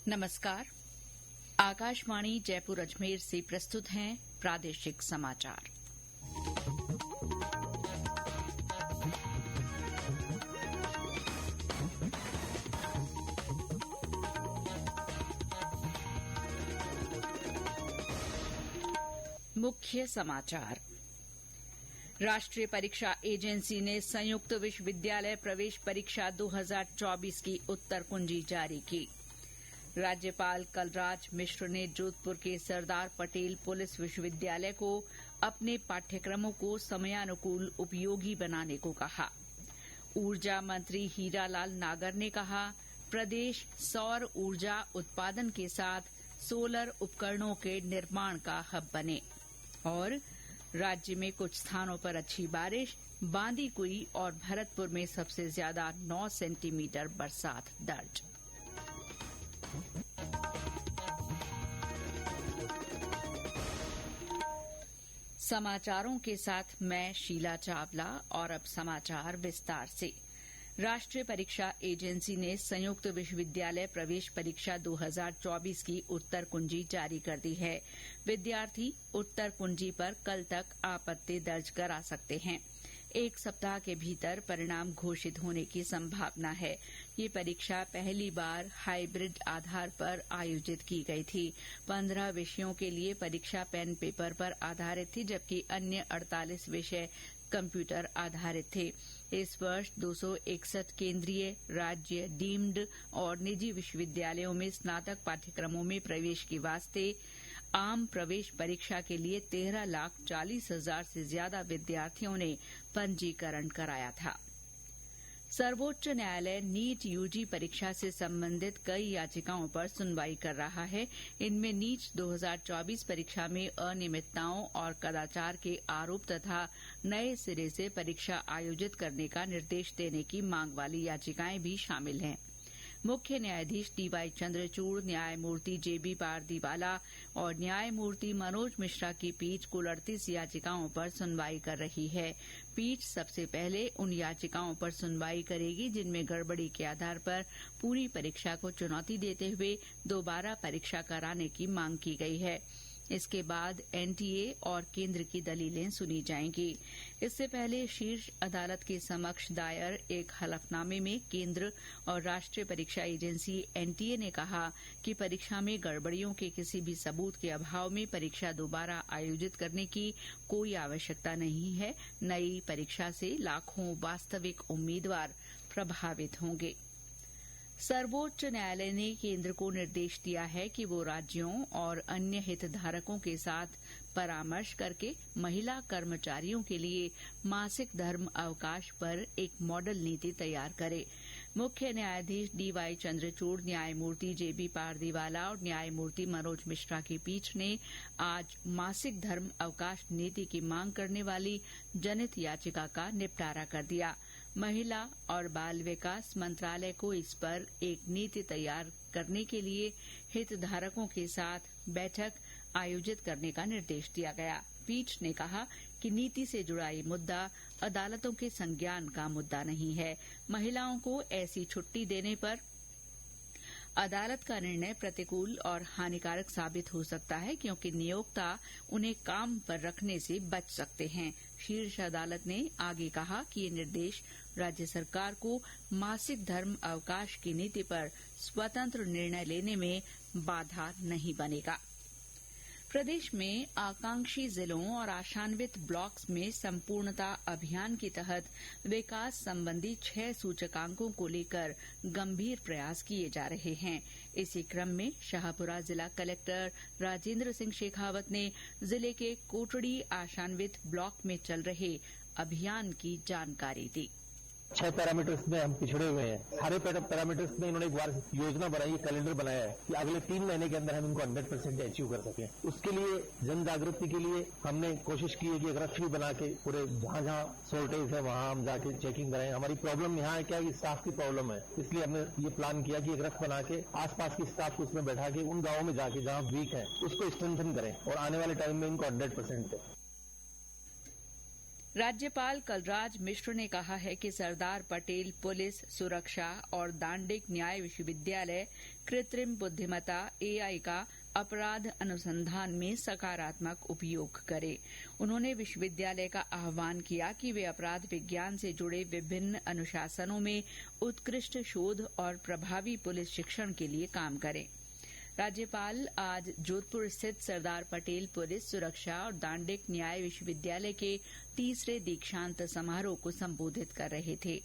नमस्कार। आकाशवाणी जयपुर अजमेर से प्रस्तुत हैं प्रादेशिक समाचार। मुख्य समाचार। राष्ट्रीय परीक्षा एजेंसी ने संयुक्त विश्वविद्यालय प्रवेश परीक्षा 2024 की उत्तर कुंजी जारी की। राज्यपाल कलराज मिश्र ने जोधपुर के सरदार पटेल पुलिस विश्वविद्यालय को अपने पाठ्यक्रमों को समयानुकूल उपयोगी बनाने को कहा। ऊर्जा मंत्री हीरालाल नागर ने कहा, प्रदेश सौर ऊर्जा उत्पादन के साथ सोलर उपकरणों के निर्माण का हब बने। और राज्य में कुछ स्थानों पर अच्छी बारिश, बांदीकुई और भरतपुर में सबसे ज्यादा 9 सेंटीमीटर बरसात दर्ज। समाचारों के साथ मैं शीला चावला और अब समाचार विस्तार से। राष्ट्रीय परीक्षा एजेंसी ने संयुक्त विश्वविद्यालय प्रवेश परीक्षा 2024 की उत्तर कुंजी जारी कर दी है। विद्यार्थी उत्तर कुंजी पर कल तक आपत्ति दर्ज करा सकते हैं। 1 सप्ताह के भीतर परिणाम घोषित होने की संभावना है। ये परीक्षा पहली बार हाइब्रिड आधार पर आयोजित की गई थी। 15 विषयों के लिए परीक्षा पेन पेपर पर आधारित थी, जबकि अन्य 48 विषय कंप्यूटर आधारित थे। इस वर्ष 261 केंद्रीय, राज्य, डीम्ड और निजी विश्वविद्यालयों में स्नातक पाठ्यक्रमों में प्रवेश के वास्ते आम प्रवेश परीक्षा के लिए 13,40,000 से ज्यादा विद्यार्थियों ने पंजीकरण कराया था। सर्वोच्च न्यायालय नीट यूजी परीक्षा से संबंधित कई याचिकाओं पर सुनवाई कर रहा है। इनमें नीट 2024 परीक्षा में अनियमितताओं और कदाचार के आरोप तथा नए सिरे से परीक्षा आयोजित करने का निर्देश देने की मांग वाली याचिकाएं भी शामिल हैं। मुख्य न्यायाधीश डीवाई चंद्रचूड़, न्यायमूर्ति जेबी पारदीवाला और न्यायमूर्ति मनोज मिश्रा की पीठ कुल 38 याचिकाओं पर सुनवाई कर रही है। पीठ सबसे पहले उन याचिकाओं पर सुनवाई करेगी जिनमें गड़बड़ी के आधार पर पूरी परीक्षा को चुनौती देते हुए दोबारा परीक्षा कराने की मांग की गई है। इसके बाद एनटीए और केंद्र की दलीलें सुनी जाएंगी। इससे पहले शीर्ष अदालत के समक्ष दायर एक हलफनामे में केंद्र और राष्ट्रीय परीक्षा एजेंसी एनटीए ने कहा कि परीक्षा में गड़बड़ियों के किसी भी सबूत के अभाव में परीक्षा दोबारा आयोजित करने की कोई आवश्यकता नहीं है। नई परीक्षा से लाखों वास्तविक उम्मीदवार प्रभावित होंगे। सर्वोच्च न्यायालय ने केंद्र को निर्देश दिया है कि वो राज्यों और अन्य हितधारकों के साथ परामर्श करके महिला कर्मचारियों के लिए मासिक धर्म अवकाश पर एक मॉडल नीति तैयार करे। मुख्य न्यायाधीश डीवाई चंद्रचूड़, न्यायमूर्ति जेबी पारदीवाला और न्यायमूर्ति मनोज मिश्रा की पीठ ने आज मासिक धर्म अवकाश नीति की मांग करने वाली जनहित याचिका का निपटारा कर दिया। महिला और बाल विकास मंत्रालय को इस पर एक नीति तैयार करने के लिए हितधारकों के साथ बैठक आयोजित करने का निर्देश दिया गया। पीठ ने कहा कि नीति से जुड़ा ये मुद्दा अदालतों के संज्ञान का मुद्दा नहीं है। महिलाओं को ऐसी छुट्टी देने पर अदालत का निर्णय प्रतिकूल और हानिकारक साबित हो सकता है, क्योंकि नियोक्ता उन्हें काम पर रखने से बच सकते हैं। शीर्ष अदालत ने आगे कहा कि ये निर्देश राज्य सरकार को मासिक धर्म अवकाश की नीति पर स्वतंत्र निर्णय लेने में बाधा नहीं बनेगा। प्रदेश में आकांक्षी जिलों और आशान्वित ब्लॉक्स में संपूर्णता अभियान के तहत विकास संबंधी 6 सूचकांकों को लेकर गंभीर प्रयास किए जा रहे हैं। इसी क्रम में शाहपुरा जिला कलेक्टर राजेंद्र सिंह शेखावत ने जिले के कोटड़ी आशान्वित ब्लॉक में चल रहे अभियान की जानकारी दी। 6 पैरामीटर्स में हम पिछड़े हुए हैं। सारे पैरामीटर्स में इन्होंने एक बार योजना बनाई है, कैलेंडर बनाया है कि अगले 3 महीने के अंदर हम इनको 100% अचीव कर सकें। उसके लिए जन जागृति के लिए हमने कोशिश की है कि एक रथ भी बना के पूरे जहां शॉर्टेज है वहां हम जाके चेकिंग कराएं। हमारी प्रॉब्लम यहाँ है क्या कि स्टाफ की प्रॉब्लम है, इसलिए हमने ये प्लान किया कि एक रथ बना के आसपास की स्टाफ को उसमें बैठा के उन गाँवों में जाके जहां वीक है उसको स्ट्रेंथन करें और आने वाले टाइम में इनको 100% दें। राज्यपाल कलराज मिश्र ने कहा है कि सरदार पटेल पुलिस सुरक्षा और दांडिक न्याय विश्वविद्यालय कृत्रिम बुद्धिमत्ता एआई का अपराध अनुसंधान में सकारात्मक उपयोग करे। उन्होंने विश्वविद्यालय का आह्वान किया कि वे अपराध विज्ञान से जुड़े विभिन्न अनुशासनों में उत्कृष्ट शोध और प्रभावी पुलिस शिक्षण के लिए काम करें। राज्यपाल आज जोधपुर स्थित सरदार पटेल पुलिस सुरक्षा और दांडिक न्याय विश्वविद्यालय के तीसरे दीक्षांत समारोह को संबोधित कर रहे थे।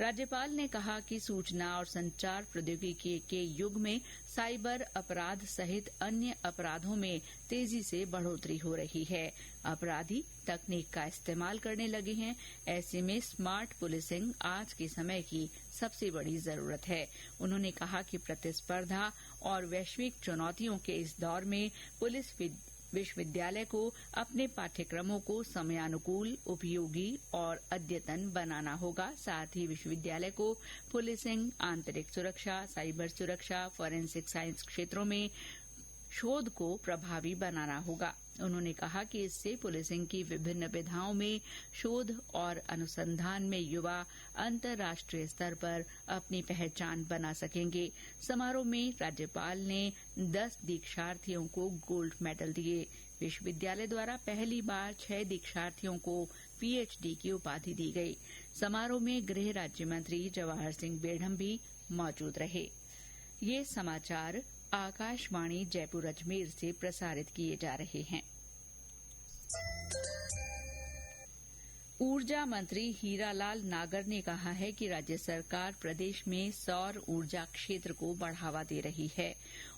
राज्यपाल ने कहा कि सूचना और संचार प्रौद्योगिकी के युग में साइबर अपराध सहित अन्य अपराधों में तेजी से बढ़ोतरी हो रही है। अपराधी तकनीक का इस्तेमाल करने लगे हैं। ऐसे में स्मार्ट पुलिसिंग आज के समय की सबसे बड़ी जरूरत है। उन्होंने कहा कि प्रतिस्पर्धा और वैश्विक चुनौतियों के इस दौर में पुलिस विश्वविद्यालय को अपने पाठ्यक्रमों को समयानुकूल, उपयोगी और अद्यतन बनाना होगा। साथ ही विश्वविद्यालय को पुलिसिंग, आंतरिक सुरक्षा, साइबर सुरक्षा, फॉरेंसिक साइंस क्षेत्रों में शोध को प्रभावी बनाना होगा। उन्होंने कहा कि इससे पुलिसिंग की विभिन्न विधाओं में शोध और अनुसंधान में युवा अंतर्राष्ट्रीय स्तर पर अपनी पहचान बना सकेंगे। समारोह में राज्यपाल ने 10 दीक्षार्थियों को गोल्ड मेडल दिए। विश्वविद्यालय द्वारा पहली बार 6 दीक्षार्थियों को पीएचडी की उपाधि दी गई। समारोह में गृह राज्य मंत्री जवाहर सिंह बेढ़म भी मौजूद रहे। ये समाचार आकाशवाणी जयपुर अजमेर से प्रसारित किए जा रहे हैं। ऊर्जा मंत्री हीरालाल नागर ने कहा है कि राज्य सरकार प्रदेश में सौर ऊर्जा क्षेत्र को बढ़ावा दे रही है।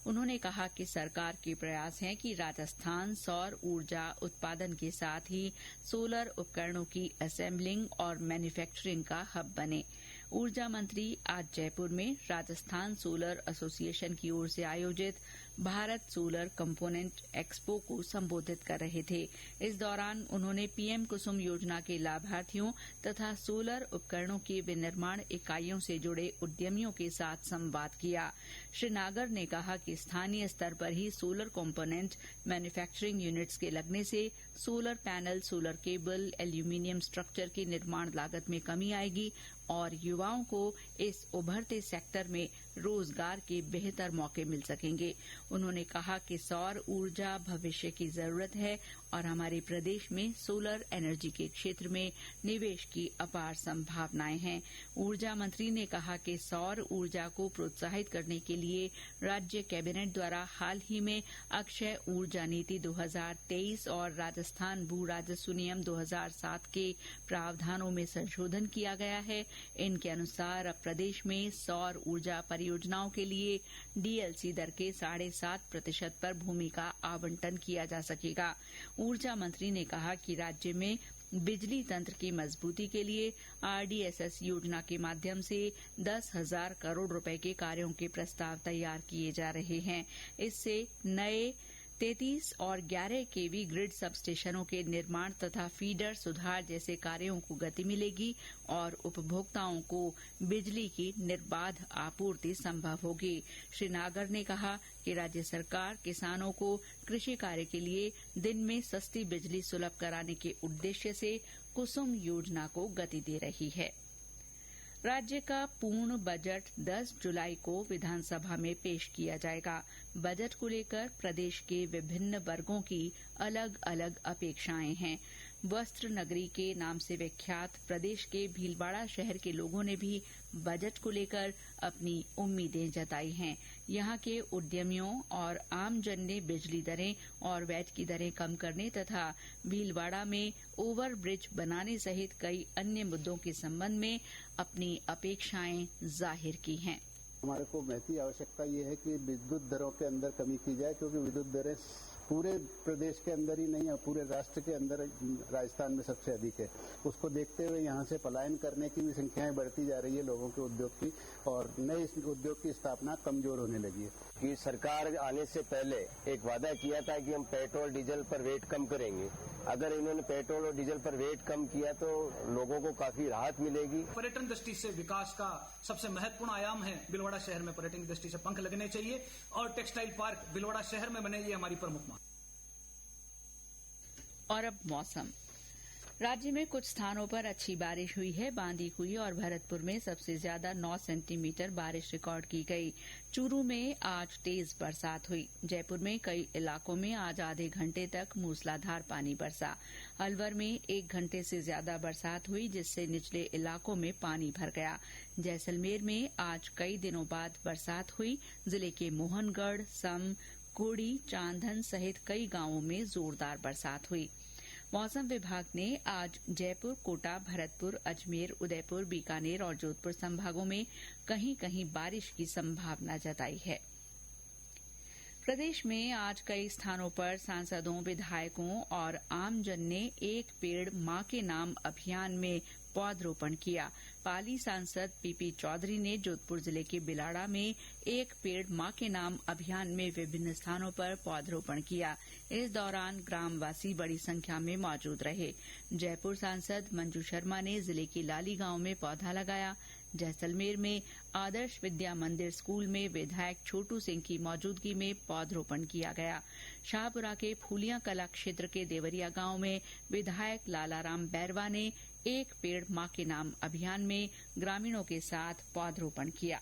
उन्होंने कहा कि सरकार के प्रयास हैं कि राजस्थान सौर ऊर्जा उत्पादन के साथ ही सोलर उपकरणों की असेंबलिंग और मैन्युफैक्चरिंग का हब बने। ऊर्जा मंत्री आज जयपुर में राजस्थान सोलर एसोसिएशन की ओर से आयोजित भारत सोलर कंपोनेंट एक्सपो को संबोधित कर रहे थे। इस दौरान उन्होंने पीएम कुसुम योजना के लाभार्थियों तथा सोलर उपकरणों की विनिर्माण इकाइयों से जुड़े उद्यमियों के साथ संवाद किया। श्री नागर ने कहा कि स्थानीय स्तर पर ही सोलर कंपोनेंट मैन्युफैक्चरिंग यूनिट्स के लगने से solar panel, solar cable, aluminium structure की निर्माण लागत में कमी आएगी और युवाओं को इस उभरते सेक्टर में रोजगार के बेहतर मौके मिल सकेंगे। उन्होंने कहा कि सौर ऊर्जा भविष्य की जरूरत है और हमारे प्रदेश में सोलर एनर्जी के क्षेत्र में निवेश की अपार संभावनाएं हैं। ऊर्जा मंत्री ने कहा कि सौर ऊर्जा को प्रोत्साहित करने के लिए राज्य कैबिनेट द्वारा हाल ही में अक्षय ऊर्जा नीति 2023 और राजस्थान भू राजस्व नियम 2007 के प्रावधानों में संशोधन किया गया है। इनके अनुसार अब प्रदेश में सौर ऊर्जा परियोजनाओं के लिए डीएलसी दर के 7.5% पर भूमि का आवंटन किया जा सकेगा। ऊर्जा मंत्री ने कहा कि राज्य में बिजली तंत्र की मजबूती के लिए आरडीएसएस योजना के माध्यम से 10,000 करोड़ रुपए के कार्यों के प्रस्ताव तैयार किए जा रहे हैं। इससे नए 33 और 11 केवी ग्रिड सब स्टेशनों के निर्माण तथा फीडर सुधार जैसे कार्यों को गति मिलेगी और उपभोक्ताओं को बिजली की निर्बाध आपूर्ति संभव होगी। श्री नागर ने कहा कि राज्य सरकार किसानों को कृषि कार्य के लिए दिन में सस्ती बिजली सुलभ कराने के उद्देश्य से कुसुम योजना को गति दे रही है। राज्य का पूर्ण बजट 10 जुलाई को विधानसभा में पेश किया जाएगा। बजट को लेकर प्रदेश के विभिन्न वर्गों की अलग अलग अपेक्षाएं हैं। वस्त्र नगरी के नाम से विख्यात प्रदेश के भीलवाड़ा शहर के लोगों ने भी बजट को लेकर अपनी उम्मीदें जताई हैं। यहां के उद्यमियों और आमजन ने बिजली दरें और वैट की दरें कम करने तथा भीलवाड़ा में ओवर ब्रिज बनाने सहित कई अन्य मुद्दों के संबंध में अपनी अपेक्षाएं जाहिर की हैं। हमारे को महती आवश्यकता ये है कि विद्युत दरों के अंदर कमी की जाए, क्योंकि विद्युत दरें पूरे प्रदेश के अंदर ही नहीं है, पूरे राष्ट्र के अंदर राजस्थान में सबसे अधिक है। उसको देखते हुए यहाँ से पलायन करने की भी संख्याएं बढ़ती जा रही है लोगों के उद्योग की, और नए उद्योग की स्थापना कमजोर होने लगी है। कि सरकार आने से पहले एक वादा किया था कि हम पेट्रोल डीजल पर वेट कम करेंगे। अगर इन्होंने पेट्रोल और डीजल पर वेट कम किया तो लोगों को काफी राहत मिलेगी। पर्यटन दृष्टि से विकास का सबसे महत्वपूर्ण आयाम है भीलवाड़ा शहर में। पर्यटन की दृष्टि से पंख लगने चाहिए और टेक्सटाइल पार्क भीलवाड़ा शहर में बने, ये हमारी प्रमुख मांग। और अब मौसम। राज्य में कुछ स्थानों पर अच्छी बारिश हुई है। बांदीकुई और भरतपुर में सबसे ज्यादा 9 सेंटीमीटर बारिश रिकॉर्ड की गई। चूरू में आज तेज बरसात हुई। जयपुर में कई इलाकों में आज आधे घंटे तक मूसलाधार पानी बरसा। अलवर में 1 घंटे से ज्यादा बरसात हुई, जिससे निचले इलाकों में पानी भर गया। जैसलमेर में आज कई दिनों बाद बरसात हुई। जिले के मोहनगढ़, सम, कोड़ी, चांदन सहित कई गांवों में जोरदार बरसात हुई। मौसम विभाग ने आज जयपुर, कोटा, भरतपुर, अजमेर, उदयपुर, बीकानेर और जोधपुर संभागों में कहीं कहीं बारिश की संभावना जताई है। प्रदेश में आज कई स्थानों पर सांसदों, विधायकों और आमजन ने एक पेड़ मां के नाम अभियान में पौधरोपण किया। पाली सांसद पीपी चौधरी ने जोधपुर जिले के बिलाड़ा में एक पेड़ मां के नाम अभियान में विभिन्न स्थानों पर पौधरोपण किया। इस दौरान ग्रामवासी बड़ी संख्या में मौजूद रहे। जयपुर सांसद मंजू शर्मा ने जिले के लाली गांव में पौधा लगाया। जैसलमेर में आदर्श विद्या मंदिर स्कूल में विधायक छोटू सिंह की मौजूदगी में पौधरोपण किया गया। शाहपुरा के फूलिया कला क्षेत्र के देवरिया गांव में विधायक लालाराम बैरवा ने एक पेड़ मां के नाम अभियान में ग्रामीणों के साथ पौधरोपण किया।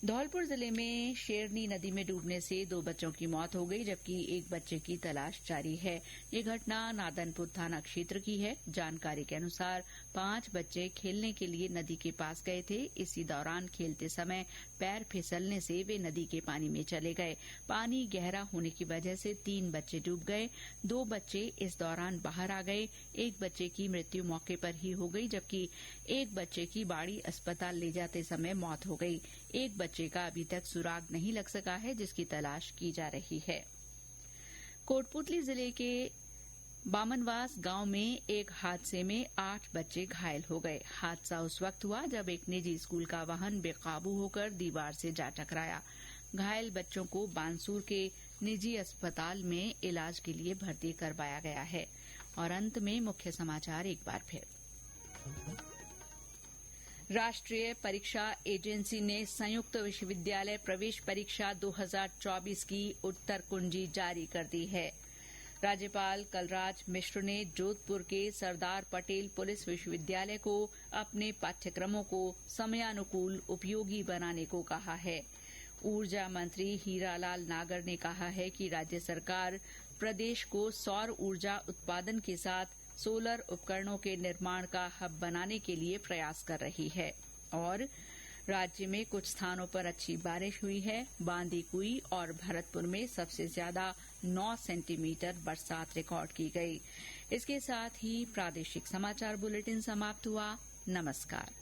धौलपुर जिले में शेरनी नदी में डूबने से 2 बच्चों की मौत हो गई, जबकि एक बच्चे की तलाश जारी है। ये घटना नादनपुर थाना क्षेत्र की है। जानकारी के अनुसार 5 बच्चे खेलने के लिए नदी के पास गए थे। इसी दौरान खेलते समय पैर फिसलने से वे नदी के पानी में चले गए। पानी गहरा होने की वजह से 3 बच्चे डूब गए। 2 बच्चे इस दौरान बाहर आ गए। एक बच्चे की मृत्यु मौके पर ही हो गई, जबकि एक बच्चे की बाड़ी अस्पताल ले जाते समय मौत हो गई। एक बच्चे का अभी तक सुराग नहीं लग सका है, जिसकी तलाश की जा रही है। कोटपुतली जिले के बामनवास गांव में एक हादसे में 8 बच्चे घायल हो गए। हादसा उस वक्त हुआ जब एक निजी स्कूल का वाहन बेकाबू होकर दीवार से जा टकराया। घायल बच्चों को बानसूर के निजी अस्पताल में इलाज के लिए भर्ती करवाया गया है। और अंत में मुख्य समाचार एक बार फिर। राष्ट्रीय परीक्षा एजेंसी ने संयुक्त विश्वविद्यालय प्रवेश परीक्षा 2024 की उत्तर कुंजी जारी कर दी है। राज्यपाल कलराज मिश्र ने जोधपुर के सरदार पटेल पुलिस विश्वविद्यालय को अपने पाठ्यक्रमों को समयानुकूल उपयोगी बनाने को कहा है। ऊर्जा मंत्री हीरालाल नागर ने कहा है कि राज्य सरकार प्रदेश को सौर ऊर्जा उत्पादन के साथ सोलर उपकरणों के निर्माण का हब बनाने के लिए प्रयास कर रही है। और राज्य में कुछ स्थानों पर अच्छी बारिश हुई है। बांदीकुई और भरतपुर में सबसे ज्यादा 9 सेंटीमीटर बरसात रिकॉर्ड की गई। इसके साथ ही प्रादेशिक समाचार बुलेटिन समाप्त हुआ। नमस्कार।